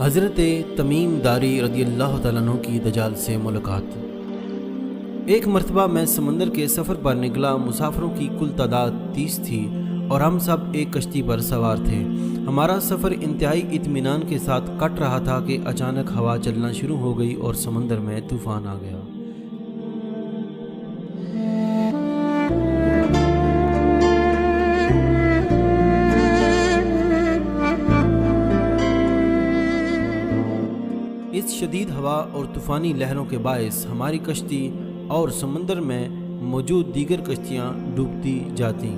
حضرت تمیم داری رضی اللہ تعالیٰ عنہ کی دجال سے ملاقات۔ ایک مرتبہ میں سمندر کے سفر پر نکلا۔ مسافروں کی کل تعداد 30 تھی اور ہم سب ایک کشتی پر سوار تھے۔ ہمارا سفر انتہائی اطمینان کے ساتھ کٹ رہا تھا کہ اچانک ہوا چلنا شروع ہو گئی اور سمندر میں طوفان آ گیا۔ اس شدید ہوا اور طوفانی لہروں کے باعث ہماری کشتی اور سمندر میں موجود دیگر کشتیاں ڈوبتی جاتیں۔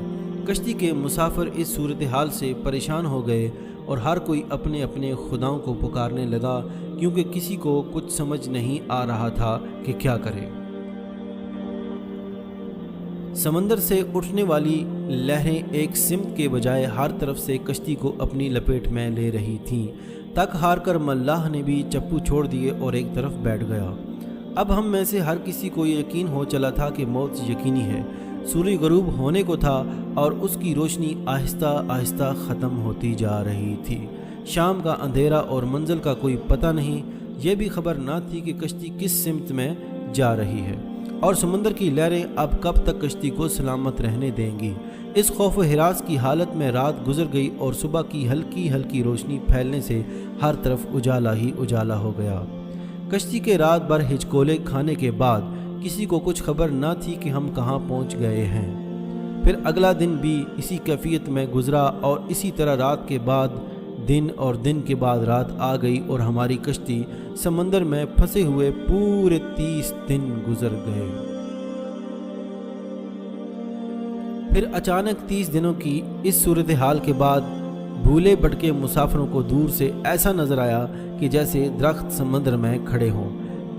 کشتی کے مسافر اس صورتحال سے پریشان ہو گئے اور ہر کوئی اپنے اپنے خداؤں کو پکارنے لگا، کیونکہ کسی کو کچھ سمجھ نہیں آ رہا تھا کہ کیا کرے۔ سمندر سے اٹھنے والی لہریں ایک سمت کے بجائے ہر طرف سے کشتی کو اپنی لپیٹ میں لے رہی تھیں۔ تک ہار کر ملاح نے بھی چپو چھوڑ دیے اور ایک طرف بیٹھ گیا۔ اب ہم میں سے ہر کسی کو یقین ہو چلا تھا کہ موت یقینی ہے۔ سورج غروب ہونے کو تھا اور اس کی روشنی آہستہ آہستہ ختم ہوتی جا رہی تھی۔ شام کا اندھیرا اور منزل کا کوئی پتہ نہیں۔ یہ بھی خبر نہ تھی کہ کشتی کس سمت میں جا رہی ہے اور سمندر کی لہریں اب کب تک کشتی کو سلامت رہنے دیں گی۔ اس خوف و ہراس کی حالت میں رات گزر گئی اور صبح کی ہلکی ہلکی روشنی پھیلنے سے ہر طرف اجالا ہی اجالا ہو گیا۔ کشتی کے رات بھر ہچکولے کھانے کے بعد کسی کو کچھ خبر نہ تھی کہ ہم کہاں پہنچ گئے ہیں۔ پھر اگلا دن بھی اسی کیفیت میں گزرا اور اسی طرح رات کے بعد دن اور دن کے بعد رات آ گئی اور ہماری کشتی سمندر میں پھنسے ہوئے پورے 30 دن گزر گئے۔ پھر اچانک 30 دنوں کی اس صورتحال کے بعد بھولے بھٹکے مسافروں کو دور سے ایسا نظر آیا کہ جیسے درخت سمندر میں کھڑے ہوں۔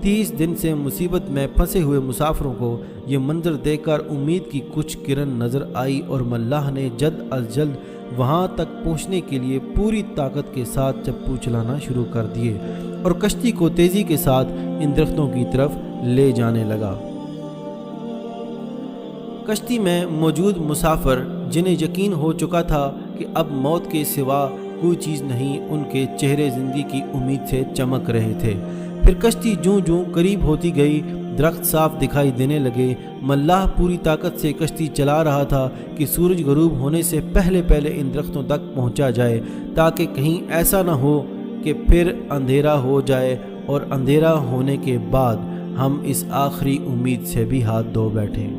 30 دن سے مصیبت میں پھنسے ہوئے مسافروں کو یہ منظر دیکھ کر امید کی کچھ کرن نظر آئی اور ملاح نے جلد از جلد وہاں تک پہنچنے کے لیے پوری طاقت کے ساتھ چپو چلانا شروع کر دیے اور کشتی کو تیزی کے ساتھ ان درختوں کی طرف لے جانے لگا۔ کشتی میں موجود مسافر جنہیں یقین ہو چکا تھا کہ اب موت کے سوا کوئی چیز نہیں، ان کے چہرے زندگی کی امید سے چمک رہے تھے۔ پھر کشتی جوں جوں قریب ہوتی گئی درخت صاف دکھائی دینے لگے۔ ملاح پوری طاقت سے کشتی چلا رہا تھا کہ سورج غروب ہونے سے پہلے پہلے ان درختوں تک پہنچا جائے، تاکہ کہیں ایسا نہ ہو کہ پھر اندھیرا ہو جائے اور اندھیرا ہونے کے بعد ہم اس آخری امید سے بھی ہاتھ دھو بیٹھیں۔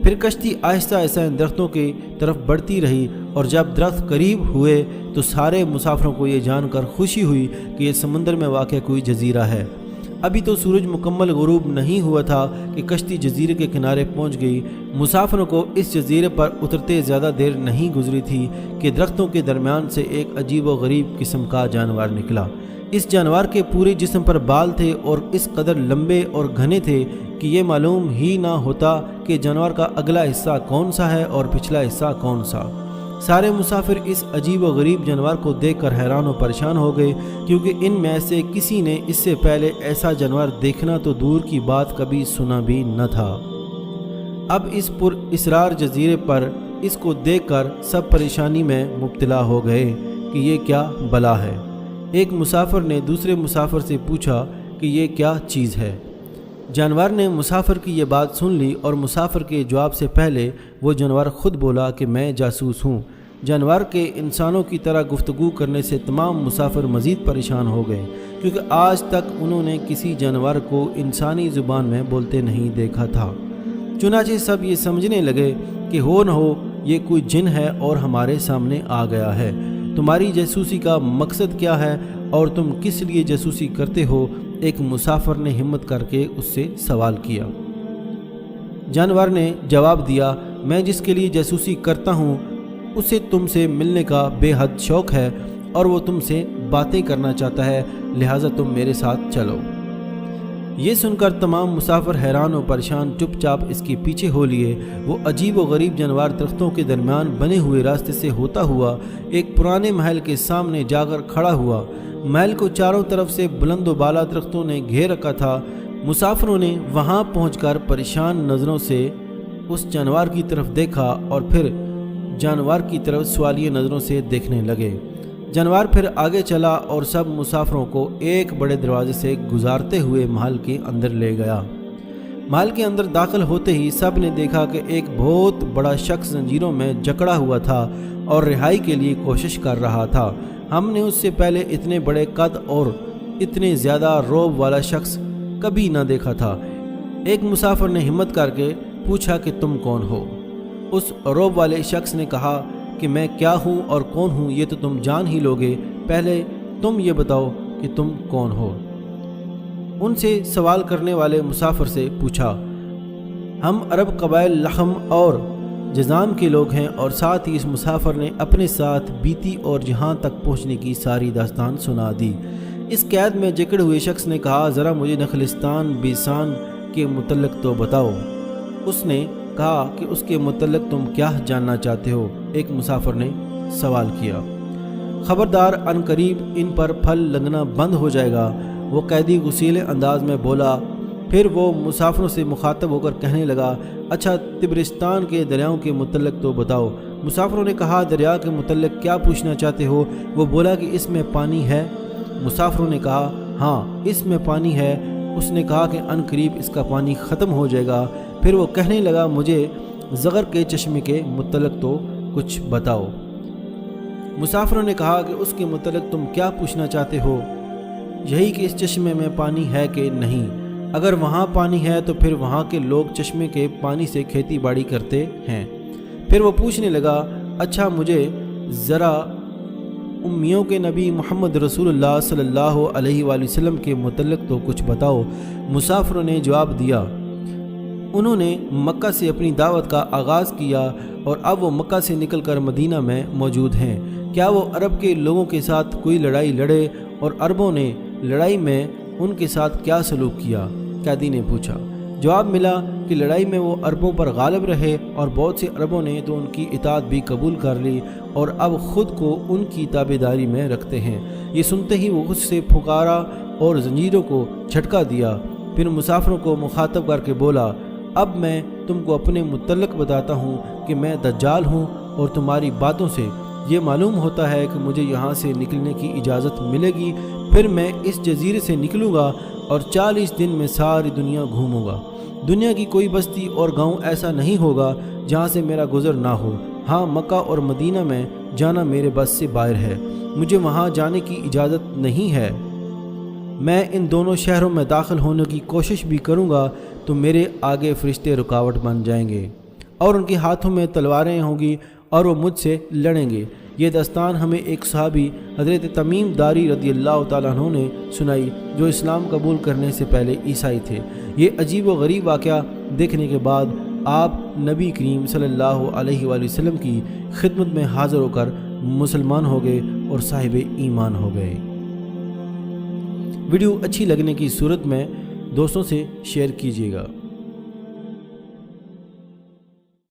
پھر کشتی آہستہ آہستہ ان درختوں کی طرف بڑھتی رہی اور جب درخت قریب ہوئے تو سارے مسافروں کو یہ جان کر خوشی ہوئی کہ یہ سمندر میں واقع کوئی جزیرہ ہے۔ ابھی تو سورج مکمل غروب نہیں ہوا تھا کہ کشتی جزیرے کے کنارے پہنچ گئی۔ مسافروں کو اس جزیرے پر اترتے زیادہ دیر نہیں گزری تھی کہ درختوں کے درمیان سے ایک عجیب و غریب قسم کا جانور نکلا۔ اس جانور کے پورے جسم پر بال تھے اور اس قدر لمبے اور گھنے تھے کہ یہ معلوم ہی نہ ہوتا کہ جانور کا اگلا حصہ کون سا ہے اور پچھلا حصہ کون سا۔ سارے مسافر اس عجیب و غریب جانور کو دیکھ کر حیران و پریشان ہو گئے، کیونکہ ان میں سے کسی نے اس سے پہلے ایسا جانور دیکھنا تو دور کی بات کبھی سنا بھی نہ تھا۔ اب اس پر اسرار جزیرے پر اس کو دیکھ کر سب پریشانی میں مبتلا ہو گئے کہ یہ کیا بلا ہے۔ ایک مسافر نے دوسرے مسافر سے پوچھا کہ یہ کیا چیز ہے۔ جانور نے مسافر کی یہ بات سن لی اور مسافر کے جواب سے پہلے وہ جانور خود بولا کہ میں جاسوس ہوں۔ جانور کے انسانوں کی طرح گفتگو کرنے سے تمام مسافر مزید پریشان ہو گئے، کیونکہ آج تک انہوں نے کسی جانور کو انسانی زبان میں بولتے نہیں دیکھا تھا۔ چنانچہ سب یہ سمجھنے لگے کہ ہو نہ ہو یہ کوئی جن ہے اور ہمارے سامنے آ گیا ہے۔ تمہاری جاسوسی کا مقصد کیا ہے اور تم کس لیے جاسوسی کرتے ہو؟ ایک مسافر نے ہمت کر کے اس سے سوال کیا۔ جانور نے جواب دیا، میں جس کے لیے جاسوسی کرتا ہوں اسے تم سے ملنے کا بے حد شوق ہے اور وہ تم سے باتیں کرنا چاہتا ہے، لہٰذا تم میرے ساتھ چلو۔ یہ سن کر تمام مسافر حیران و پریشان چپ چاپ اس کے پیچھے ہو لیے۔ وہ عجیب و غریب جانور درختوں کے درمیان بنے ہوئے راستے سے ہوتا ہوا ایک پرانے محل کے سامنے جا کر کھڑا ہوا۔ محل کو چاروں طرف سے بلند و بالا درختوں نے گھیر رکھا تھا۔ مسافروں نے وہاں پہنچ کر پریشان نظروں سے اس جانور کی طرف دیکھا اور پھر جانور کی طرف سوالیہ نظروں سے دیکھنے لگے۔ جانور پھر آگے چلا اور سب مسافروں کو ایک بڑے دروازے سے گزارتے ہوئے محل کے اندر لے گیا۔ محل کے اندر داخل ہوتے ہی سب نے دیکھا کہ ایک بہت بڑا شخص زنجیروں میں جکڑا ہوا تھا اور رہائی کے لیے کوشش کر رہا تھا۔ ہم نے اس سے پہلے اتنے بڑے قد اور اتنے زیادہ رعب والا شخص کبھی نہ دیکھا تھا۔ ایک مسافر نے ہمت کر کے پوچھا کہ تم کون ہو؟ اس رعب والے شخص نے کہا کہ میں کیا ہوں اور کون ہوں یہ تو تم جان ہی لوگے، پہلے تم یہ بتاؤ کہ تم کون ہو۔ ان سے سوال کرنے والے مسافر سے پوچھا، ہم عرب قبائل لحم اور جزام کے لوگ ہیں، اور ساتھ ہی اس مسافر نے اپنے ساتھ بیتی اور جہاں تک پہنچنے کی ساری داستان سنا دی۔ اس قید میں جکڑے ہوئے شخص نے کہا، ذرا مجھے نخلستان بیسان کے متعلق تو بتاؤ۔ اس نے کہا کہ اس کے متعلق تم کیا جاننا چاہتے ہو؟ ایک مسافر نے سوال کیا۔ خبردار، ان قریب ان پر پھل لگنا بند ہو جائے گا، وہ قیدی غصیلے انداز میں بولا۔ پھر وہ مسافروں سے مخاطب ہو کر کہنے لگا، اچھا تبرستان کے دریاؤں کے متعلق تو بتاؤ۔ مسافروں نے کہا، دریا کے متعلق کیا پوچھنا چاہتے ہو؟ وہ بولا کہ اس میں پانی ہے۔ مسافروں نے کہا، ہاں اس میں پانی ہے۔ اس نے کہا کہ ان قریب اس کا پانی ختم ہو جائے گا۔ پھر وہ کہنے لگا، مجھے زغر کے چشمے کے متعلق تو کچھ بتاؤ۔ مسافروں نے کہا کہ اس کے متعلق تم کیا پوچھنا چاہتے ہو؟ یہی کہ اس چشمے میں پانی ہے کہ نہیں؟ اگر وہاں پانی ہے تو پھر وہاں کے لوگ چشمے کے پانی سے کھیتی باڑی کرتے ہیں۔ پھر وہ پوچھنے لگا، اچھا مجھے ذرا امیوں کے نبی محمد رسول اللہ صلی اللہ علیہ وآلہ وسلم کے متعلق تو کچھ بتاؤ۔ مسافروں نے جواب دیا، انہوں نے مکہ سے اپنی دعوت کا آغاز کیا اور اب وہ مکہ سے نکل کر مدینہ میں موجود ہیں۔ کیا وہ عرب کے لوگوں کے ساتھ کوئی لڑائی لڑے اور عربوں نے لڑائی میں ان کے ساتھ کیا سلوک کیا؟ قیدی نے پوچھا۔ جواب ملا کہ لڑائی میں وہ عربوں پر غالب رہے اور بہت سے عربوں نے تو ان کی اطاعت بھی قبول کر لی اور اب خود کو ان کی تابعداری میں رکھتے ہیں۔ یہ سنتے ہی وہ خود سے پھکارا اور زنجیروں کو جھٹکا دیا۔ پھر مسافروں کو مخاطب کر کے بولا، اب میں تم کو اپنے متعلق بتاتا ہوں کہ میں دجال ہوں، اور تمہاری باتوں سے یہ معلوم ہوتا ہے کہ مجھے یہاں سے نکلنے کی اجازت ملے گی، پھر میں اس جزیرے سے نکلوں گا اور 40 دن میں ساری دنیا گھوموں گا۔ دنیا کی کوئی بستی اور گاؤں ایسا نہیں ہوگا جہاں سے میرا گزر نہ ہو۔ ہاں مکہ اور مدینہ میں جانا میرے بس سے باہر ہے، مجھے وہاں جانے کی اجازت نہیں ہے۔ میں ان دونوں شہروں میں داخل ہونے کی کوشش بھی کروں گا تو میرے آگے فرشتے رکاوٹ بن جائیں گے اور ان کے ہاتھوں میں تلواریں ہوں گی اور وہ مجھ سے لڑیں گے۔ یہ داستان ہمیں ایک صحابی حضرت تمیم داری رضی اللہ تعالیٰ عنہ نے سنائی، جو اسلام قبول کرنے سے پہلے عیسائی تھے۔ یہ عجیب و غریب واقعہ دیکھنے کے بعد آپ نبی کریم صلی اللہ علیہ وآلہ وسلم کی خدمت میں حاضر ہو کر مسلمان ہو گئے اور صاحب ایمان ہو گئے۔ ویڈیو اچھی لگنے کی صورت میں دوستوں سے شیئر کیجیے گا۔